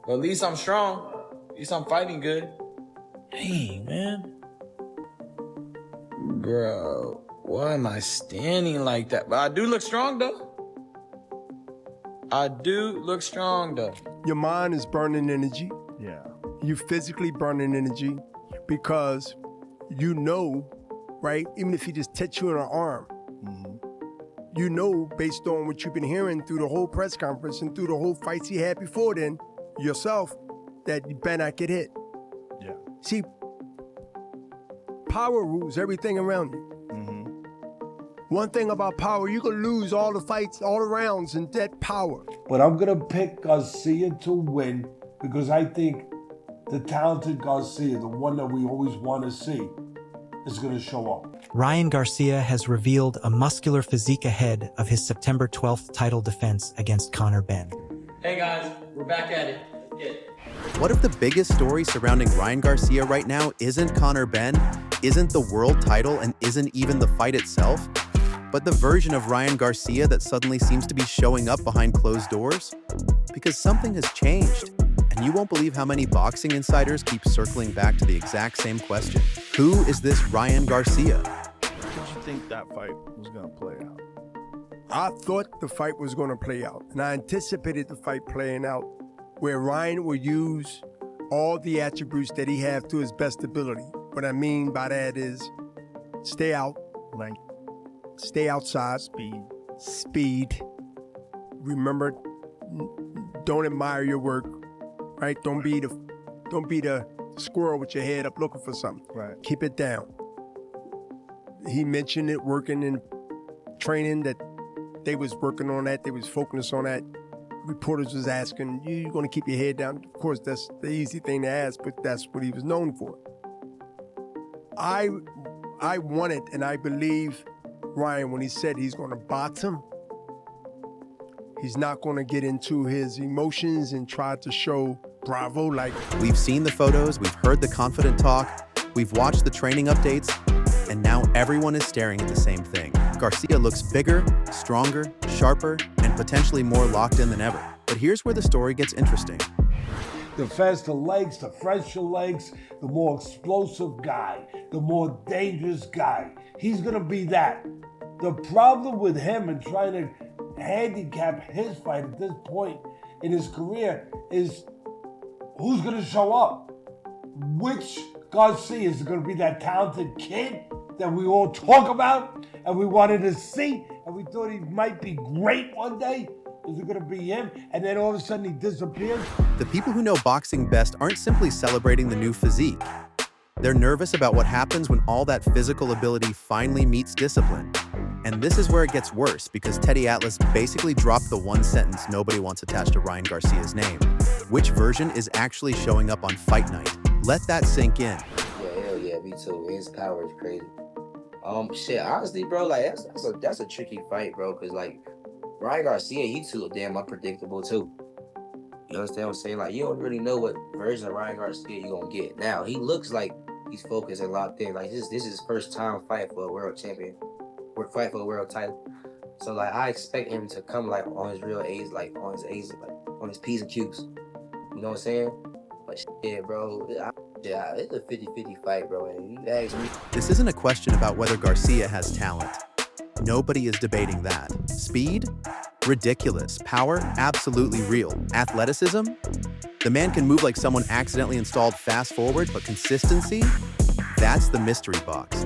But at least I'm strong. At least I'm fighting good. Dang, man. Bro, why am I standing like that? But I do look strong, though. I do look strong, though. Your mind is burning energy. Yeah. You physically burning energy because you know, right? Even if he just touch you in the arm, you know, based on what you've been hearing through the whole press conference and through the whole fights he had before then, yourself, that you better not get hit. Yeah. See, power rules everything around you. One thing about power, you can lose all the fights, all the rounds, and that power. But I'm going to pick Garcia to win because I think the talented Garcia, the one that we always want to see, is going to show up. Ryan Garcia has revealed a muscular physique ahead of his September 12th title defense against Conor Benn. Hey, guys. We're back at it. What if the biggest story surrounding Ryan Garcia right now isn't Conor Benn, isn't the world title, and isn't even the fight itself, but the version of Ryan Garcia that suddenly seems to be showing up behind closed doors? Because something has changed, and you won't believe how many boxing insiders keep circling back to the exact same question. Who is this Ryan Garcia? How did you think that fight was going to play out? I thought the fight was going to play out, and I anticipated the fight playing out where Ryan will use all the attributes that he has to his best ability. What I mean by that is stay out, Length, stay outside, speed. Remember, don't admire your work, right? Don't be the squirrel with your head up looking for something. Right. Keep it down. He mentioned it working in training, that they was working on that, they was focused on that. Reporters was asking, you going to keep your head down? Of course, that's the easy thing to ask, but that's what he was known for. I wanted, and I believe Ryan when he said he's going to box him. He's not going to get into his emotions and try to show bravo like. We've seen the photos, we've heard the confident talk, we've watched the training updates, and now everyone is staring at the same thing. Garcia looks bigger, stronger, sharper, and potentially more locked in than ever. But here's where the story gets interesting. The faster legs, the fresher legs, the more explosive guy, the more dangerous guy. He's going to be that. The problem with him and trying to handicap his fight at this point in his career is who's going to show up? Which Garcia is going to be that talented kid that we all talk about and we wanted to see and we thought he might be great one day? Is it going to be him? And then all of a sudden he disappears? The people who know boxing best aren't simply celebrating the new physique. They're nervous about what happens when all that physical ability finally meets discipline. And this is where it gets worse, because Teddy Atlas basically dropped the one sentence nobody wants attached to Ryan Garcia's name. Which version is actually showing up on fight night? Let that sink in. Yeah, hell yeah, me too. His power is crazy. Shit, honestly, bro, like that's a tricky fight, bro, because like Ryan Garcia, he too damn unpredictable too. You understand what I'm saying? Like you don't really know what version of Ryan Garcia you're gonna get. Now he looks like he's focused and locked in. Like this is his first time fight for a world champion. We're fighting for a world title. So like I expect him to come like on his real age, like on his age, like on his P's and Q's. You know what I'm saying? But shit, bro, it's a 50-50 fight, bro. And you ask me. This isn't a question about whether Garcia has talent. Nobody is debating that. Speed? Ridiculous. Power? Absolutely real. Athleticism? The man can move like someone accidentally installed fast forward, but consistency? That's the mystery box.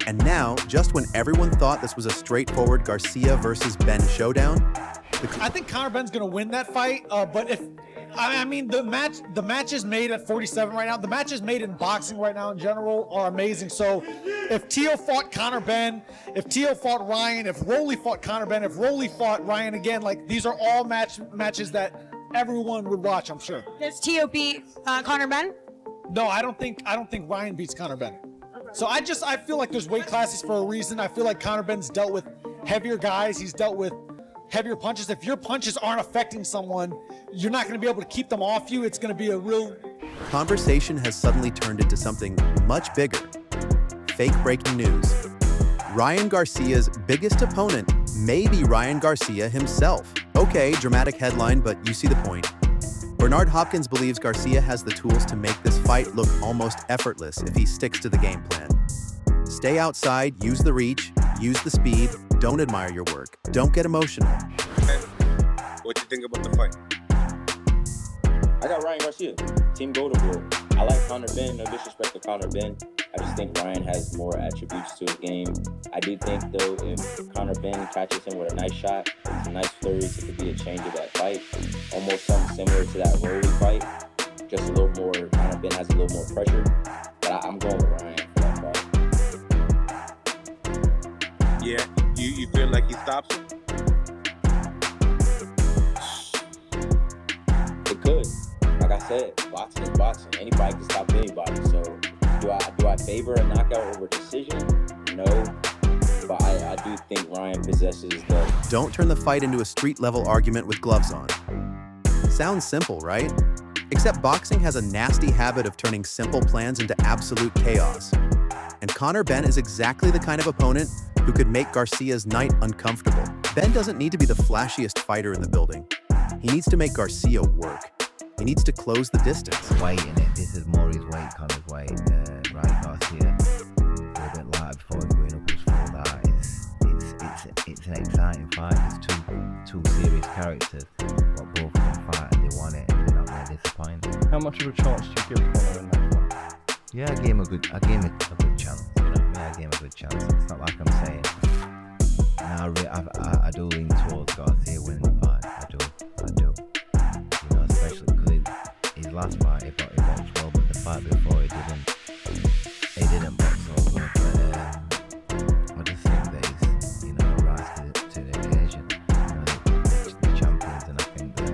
And now, just when everyone thought this was a straightforward Garcia versus Benn showdown, I think Conor Benn's gonna win that fight, but if I mean the matches made at 47 right now, the matches made in boxing right now in general are amazing. So if Teo fought Conor Benn, if Teo fought Ryan, if Rolly fought Conor Benn, if Rolly fought Ryan again, like these are all matches that everyone would watch, I'm sure. Does Teo beat Conor Benn? No, I don't think Ryan beats Conor Benn. So I feel like there's weight classes for a reason. I feel like Conor Benn's dealt with heavier guys. He's dealt with heavier punches. If your punches aren't affecting someone, you're not going to be able to keep them off you. It's going to be a real... Conversation has suddenly turned into something much bigger. Fake breaking news. Ryan Garcia's biggest opponent may be Ryan Garcia himself. Okay, dramatic headline, but you see the point. Bernard Hopkins believes Garcia has the tools to make this fight look almost effortless if he sticks to the game plan. Stay outside, use the reach, use the speed, don't admire your work, don't get emotional. What you think about the fight? I got Ryan Garcia, Team Golden Boy. I like Conor Benn, no disrespect to Conor Benn. I just think Ryan has more attributes to his game. I do think, though, if Conor Benn catches him with a nice shot, some nice flurries, it could be a change of that fight. Almost something similar to that Rogan fight. Just a little more, Conor Benn has a little more pressure. But I'm going with Ryan for that fight. Yeah, you feel like he stops him? It could. Like I said, boxing is boxing. Anybody can stop anybody. So do I favor a knockout over decision? No. But I do think Ryan possesses the... Don't turn the fight into a street-level argument with gloves on. Sounds simple, right? Except boxing has a nasty habit of turning simple plans into absolute chaos. And Conor Benn is exactly the kind of opponent who could make Garcia's night uncomfortable. Benn doesn't need to be the flashiest fighter in the building. He needs to make Garcia work. He needs to close the distance. Weight in it. This is more his weight, Conor's weight. Ryan Garcia, a little bit light before going up his full that. It's an exciting fight. It's two serious characters, but both can fight and they want it, and they're not going to disappoint. How much of a chance do you give Conor in that one? Yeah, I gave him a good chance. You know what I mean? I gave him a good chance. It's not like I'm saying. I do lean towards Garcia winning the fight. I do. You know, especially because his last fight he boxed well, but the fight before he didn't box so good. But I just think that he's, you know, rise to the occasion. You know, the champions, and I think that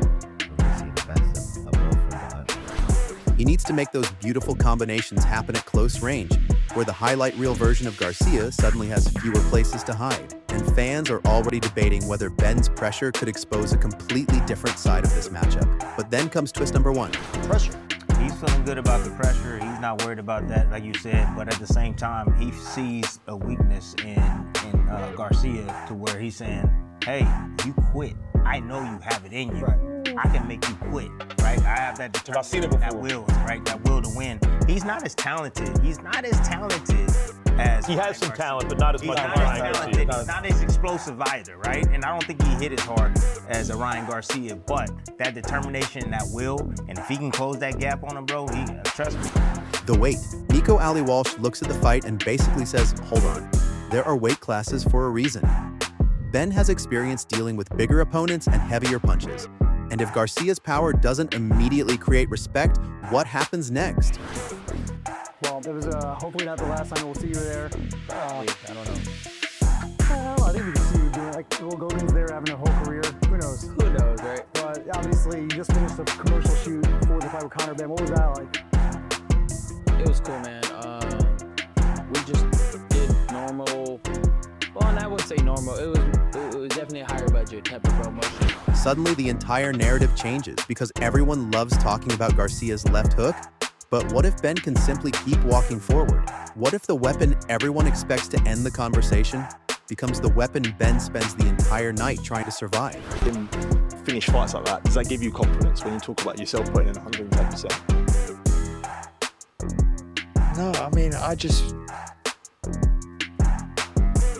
we're going to see the best of both of them. He needs to make those beautiful combinations happen at close range, where the highlight reel version of Garcia suddenly has fewer places to hide. And fans are already debating whether Benn's pressure could expose a completely different side of this matchup. But then comes twist number one. Pressure. He's feeling good about the pressure. He's not worried about that, like you said. But at the same time, he sees a weakness in Garcia to where he's saying, hey, you quit. I know you have it in you. Right. I can make you quit, right? I have that determination, that will, right? That will to win. He's not as talented. As he has some talent, but not as much as Ryan Garcia. He's not as explosive either, right? And I don't think he hit as hard as a Ryan Garcia, but that determination and that will, and if he can close that gap on him, bro, trust me. The weight. Nico Ali Walsh looks at the fight and basically says, hold on, there are weight classes for a reason. Benn has experience dealing with bigger opponents and heavier punches. And if Garcia's power doesn't immediately create respect, what happens next? Well, it was hopefully not the last time we'll see you there. I don't know. I think we can see you doing it. Like, well, Gogan's there having a whole career. Who knows? Who knows, right? But obviously, you just finished the commercial shoot for the fight with Conor Benn. What was that like? It was cool, man. We just did normal. Well, and I would say normal. It was definitely a higher budget type of promotion. Suddenly, the entire narrative changes because everyone loves talking about Garcia's left hook. But what if Benn can simply keep walking forward? What if the weapon everyone expects to end the conversation becomes the weapon Benn spends the entire night trying to survive? Him finish fights like that, does that give you confidence when you talk about yourself putting in 110%? No, I mean, I just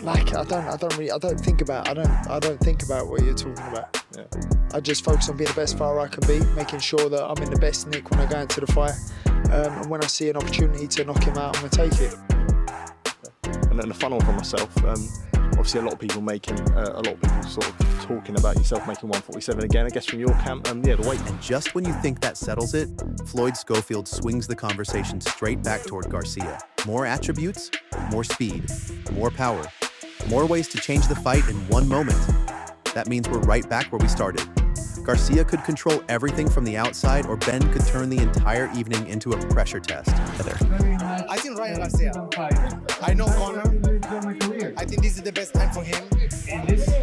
like I don't think about what you're talking about. Yeah. I just focus on being the best fighter I can be, making sure that I'm in the best nick when I go into the fight. And when I see an opportunity to knock him out, I'm going to take it. And then the funnel for myself, obviously a lot of people sort of talking about yourself making 147 again, I guess from your camp, yeah, the weight. And just when you think that settles it, Floyd Schofield swings the conversation straight back toward Garcia. More attributes, more speed, more power, more ways to change the fight in one moment. That means we're right back where we started. Garcia could control everything from the outside, or Benn could turn the entire evening into a pressure test. I think Ryan Garcia. I know Conor. I think this is the best time for him.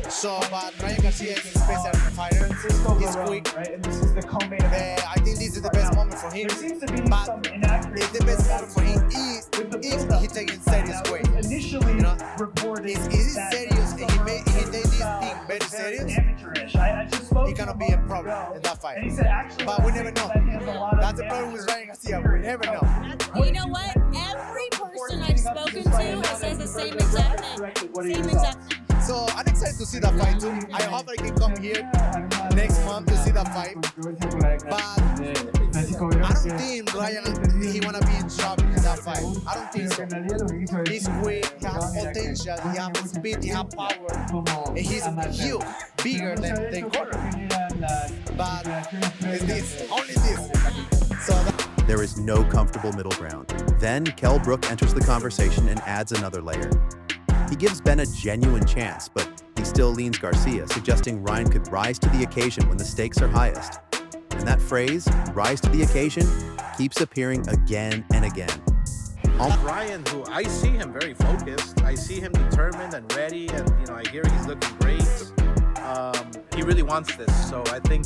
So, but Ryan Garcia is a special fighter. He's quick. I think this is the best moment for him. But the best moment for him is if he takes it serious way. You know, if he's serious and he takes this thing very serious, he cannot be a problem in that fight. But we never know. That's the problem with Ryan Garcia. We never know. You know what? Every person I've spoken to says the same exact thing. Same exact thing. So I'm excited to see that fight too. I hope I can come here next month to see that fight. But I don't think Ryan, he wanna be in trouble in that fight. I don't think so. He's quick, he has potential, he has speed, he has power. And he's huge, bigger than Conor. But it's this, only this. So There is no comfortable middle ground. Then Kell Brook enters the conversation and adds another layer. He gives Ben a genuine chance, but he still leans Garcia, suggesting Ryan could rise to the occasion when the stakes are highest. And that phrase, rise to the occasion, keeps appearing again and again. Ryan, who I see him very focused. I see him determined and ready, and I hear he's looking great. He really wants this, so I think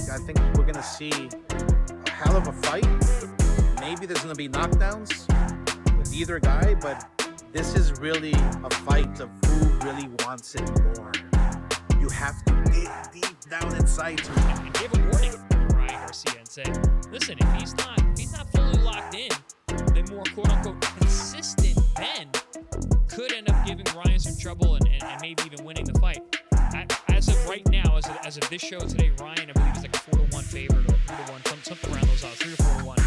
we're gonna see a hell of a fight. Maybe there's gonna be knockdowns with either guy, but this is really a fight of who really wants it more. You have to dig deep down inside to and give a warning to Ryan Garcia and say, listen, if he's not fully locked in, then more quote-unquote consistent Ben could end up giving Ryan some trouble and maybe even winning the fight. As of right now, as of this show today, Ryan, I believe, is like a 4-1 favorite or 3-1, something around those odds, 3 or 4-1.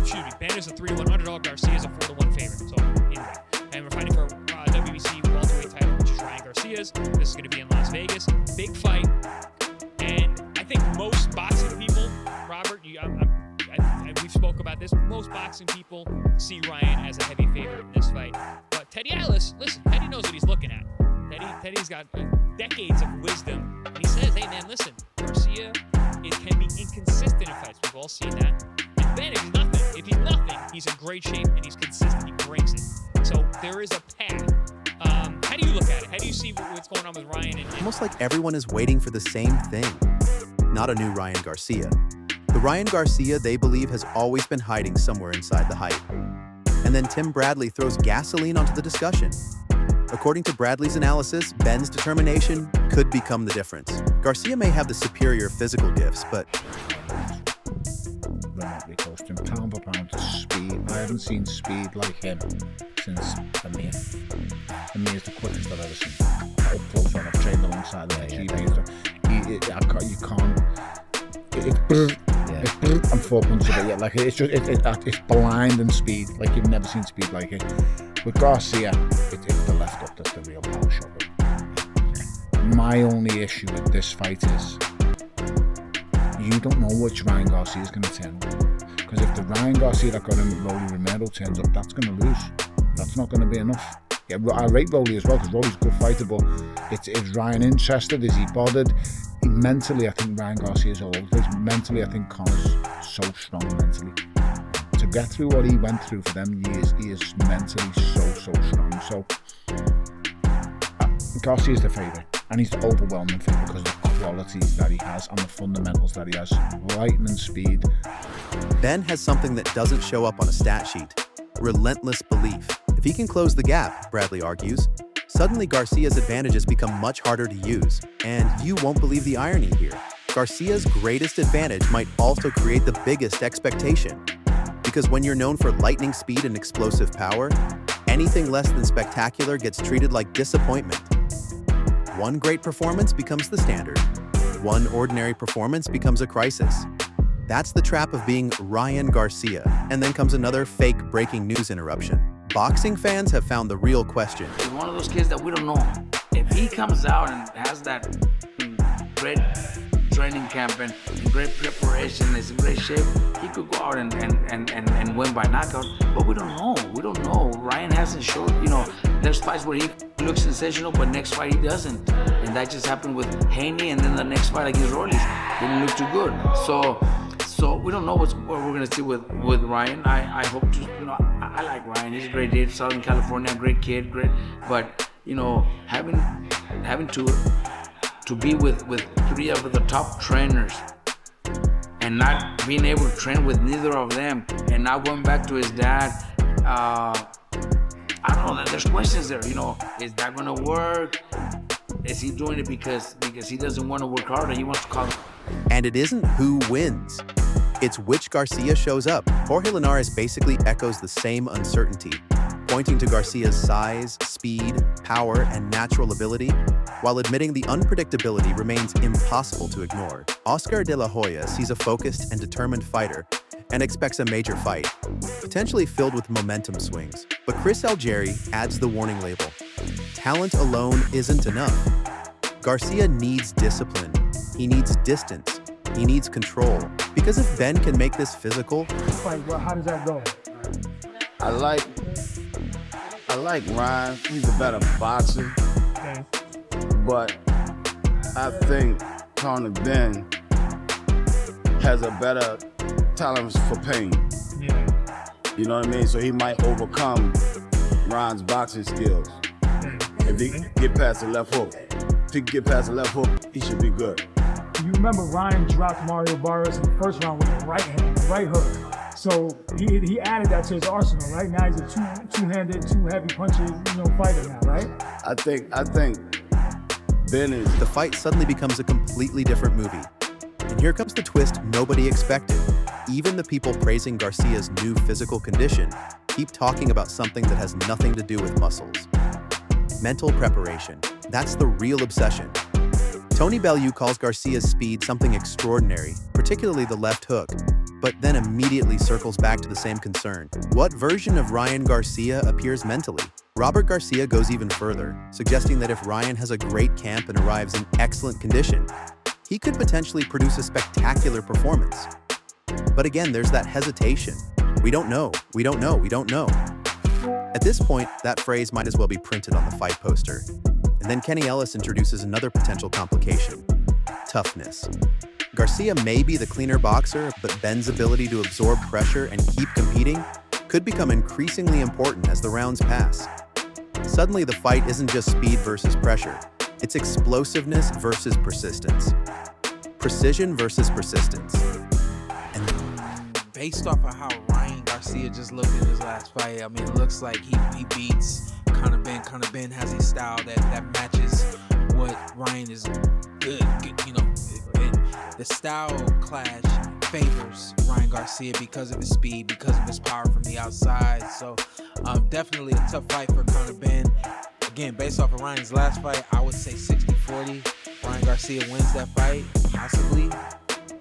Excuse me, Ben is a 3-1 underdog, Garcia is a 4-1 favorite. So anyway, and we're fighting for WBC welterweight title, which is Ryan Garcia's. This is going to be in Las Vegas. Big fight. And I think most boxing people, Robert, we spoke about this, most boxing people see Ryan as a heavy favorite in this fight. But Teddy Atlas, listen, Teddy knows what he's looking at. Teddy's got decades of wisdom. And he says, hey man, listen, Garcia can be inconsistent in fights. We've all seen that. And Ben, if he's nothing, he's in great shape and he's consistent. He brings it. So there is a path. How do you look at it? How do you see what's going on with Ryan? Almost like everyone is waiting for the same thing. Not a new Ryan Garcia. The Ryan Garcia they believe has always been hiding somewhere inside the hype. And then Tim Bradley throws gasoline onto the discussion. According to Bradley's analysis, Ben's determination could become the difference. Garcia may have the superior physical gifts, but remotely close to him, pound for pound to speed. I haven't seen speed like him since Amir. Amir's the quickest I've ever seen. Up close on, I've trained alongside him. You can't. It's and 4 punches of it. Yeah, like it's blinding speed. Like you've never seen speed like it. With Garcia, it's the left up that's the real power shot. My only issue with this fight is you don't know which Ryan Garcia is going to turn up. Because if the Ryan Garcia that got him with Rolly Romero turns up, that's going to lose. That's not going to be enough. Yeah, I rate Rolly as well because Rolly's a good fighter, but is Ryan interested? Is he bothered? Mentally, I think Ryan Garcia is all over the place. Mentally, I think Conor's so strong mentally. To get through what he went through for them years, he is mentally so strong. So Garcia is the favourite, and he's the overwhelming favourite because of the qualities that he has and the fundamentals that he has. Lightning speed. Ben has something that doesn't show up on a stat sheet. Relentless belief. If he can close the gap, Bradley argues, suddenly Garcia's advantages become much harder to use. And you won't believe the irony here. Garcia's greatest advantage might also create the biggest expectation. Because when you're known for lightning speed and explosive power, anything less than spectacular gets treated like disappointment. One great performance becomes the standard. One ordinary performance becomes a crisis. That's the trap of being Ryan Garcia. And then comes another fake breaking news interruption. Boxing fans have found the real question. He's one of those kids that we don't know. If he comes out and has that great training camp and great preparation, is in great shape, he could go out and win by knockout. But we don't know. We don't know. Ryan hasn't showed, there's fights where he looks sensational, but next fight he doesn't. And that just happened with Haney, and then the next fight against Rolly didn't look too good. So we don't know what we're going to see with Ryan. I hope to, I like Ryan. He's a great dude, Southern California, great kid, great. But, having to be with 3 of the top trainers and not being able to train with neither of them and now going back to his dad, I don't know, there's questions there, is that going to work? Is he doing it because he doesn't want to work harder? He wants to call. And it isn't who wins. It's which Garcia shows up. Jorge Linares basically echoes the same uncertainty, pointing to Garcia's size, speed, power, and natural ability, while admitting the unpredictability remains impossible to ignore. Oscar de la Hoya sees a focused and determined fighter and expects a major fight, potentially filled with momentum swings. But Chris Algieri adds the warning label. Talent alone isn't enough. Garcia needs discipline. He needs distance. He needs control. Because if Ben can make this physical, how does that go? I like Ryan. He's a better boxer. Okay. But I think Conor Benn has a better tolerance for pain. Yeah. You know what I mean? So he might overcome Ryan's boxing skills. If he get past the left hook. If he can get past the left hook, he should be good. You remember Ryan dropped Mario Barrios in the first round with a right hand, a right hook. So he added that to his arsenal, right? Now he's a two-handed, two heavy punches, fighter now, right? I think Ben is... The fight suddenly becomes a completely different movie. And here comes the twist nobody expected. Even the people praising Garcia's new physical condition keep talking about something that has nothing to do with muscles. Mental preparation. That's the real obsession. Tony Bellew calls Garcia's speed something extraordinary, particularly the left hook, but then immediately circles back to the same concern. What version of Ryan Garcia appears mentally? Robert Garcia goes even further, suggesting that if Ryan has a great camp and arrives in excellent condition, he could potentially produce a spectacular performance. But again, there's that hesitation. We don't know, we don't know, we don't know. At this point, that phrase might as well be printed on the fight poster. And then Kenny Ellis introduces another potential complication: toughness. Garcia may be the cleaner boxer, but Ben's ability to absorb pressure and keep competing could become increasingly important as the rounds pass. Suddenly, the fight isn't just speed versus pressure. It's explosiveness versus persistence. Precision versus persistence. Based off of how Ryan Garcia just looked in his last fight, I mean, it looks like he beats Conor Benn. Conor Benn has a style that matches what Ryan is good, and the style clash favors Ryan Garcia because of his speed, because of his power from the outside. So definitely a tough fight for Conor Benn. Again, based off of Ryan's last fight, I would say 60-40. Ryan Garcia wins that fight, possibly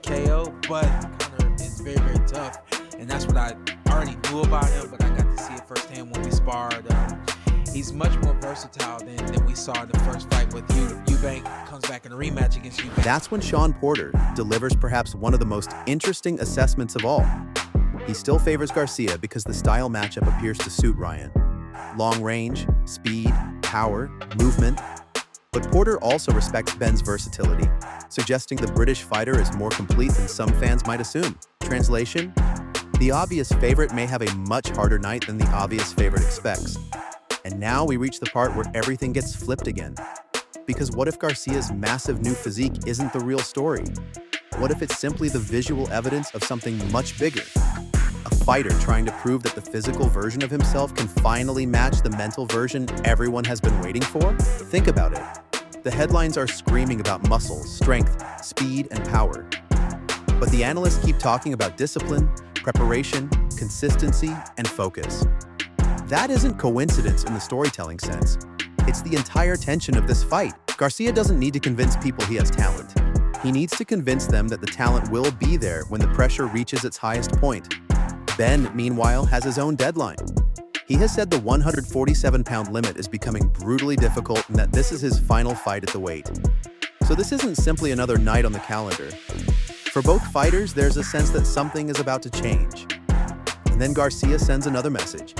KO, but Conor is very, very tough. And that's what I already knew about him, but I got to see it firsthand when we sparred. He's much more versatile than we saw in the first fight with Eubank. Comes back in a rematch against Eubank. That's when Sean Porter delivers perhaps one of the most interesting assessments of all. He still favors Garcia because the style matchup appears to suit Ryan. Long range, speed, power, movement. But Porter also respects Benn's versatility, suggesting the British fighter is more complete than some fans might assume. Translation: the obvious favorite may have a much harder night than the obvious favorite expects. And now we reach the part where everything gets flipped again. Because what if Garcia's massive new physique isn't the real story? What if it's simply the visual evidence of something much bigger? A fighter trying to prove that the physical version of himself can finally match the mental version everyone has been waiting for? Think about it. The headlines are screaming about muscle, strength, speed, and power. But the analysts keep talking about discipline, preparation, consistency, and focus. That isn't coincidence in the storytelling sense. It's the entire tension of this fight. Garcia doesn't need to convince people he has talent. He needs to convince them that the talent will be there when the pressure reaches its highest point. Ben, meanwhile, has his own deadline. He has said the 147-pound limit is becoming brutally difficult and that this is his final fight at the weight. So this isn't simply another night on the calendar. For both fighters, there's a sense that something is about to change. And then Garcia sends another message.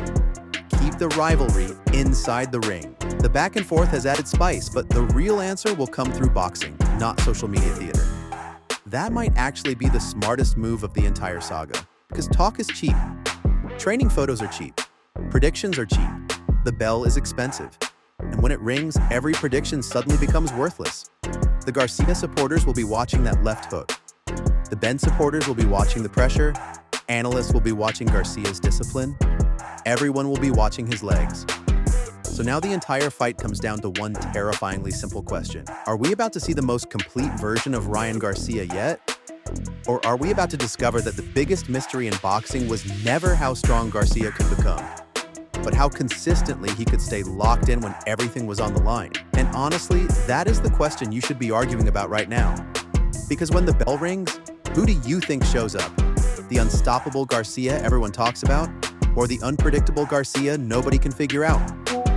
Keep the rivalry inside the ring. The back and forth has added spice, but the real answer will come through boxing, not social media theater. That might actually be the smartest move of the entire saga, because talk is cheap. Training photos are cheap. Predictions are cheap. The bell is expensive. And when it rings, every prediction suddenly becomes worthless. The Garcia supporters will be watching that left hook. The Ben supporters will be watching the pressure. Analysts will be watching Garcia's discipline. Everyone will be watching his legs. So now the entire fight comes down to one terrifyingly simple question. Are we about to see the most complete version of Ryan Garcia yet? Or are we about to discover that the biggest mystery in boxing was never how strong Garcia could become, but how consistently he could stay locked in when everything was on the line? And honestly, that is the question you should be arguing about right now. Because when the bell rings, who do you think shows up? The unstoppable Garcia everyone talks about? Or the unpredictable Garcia nobody can figure out?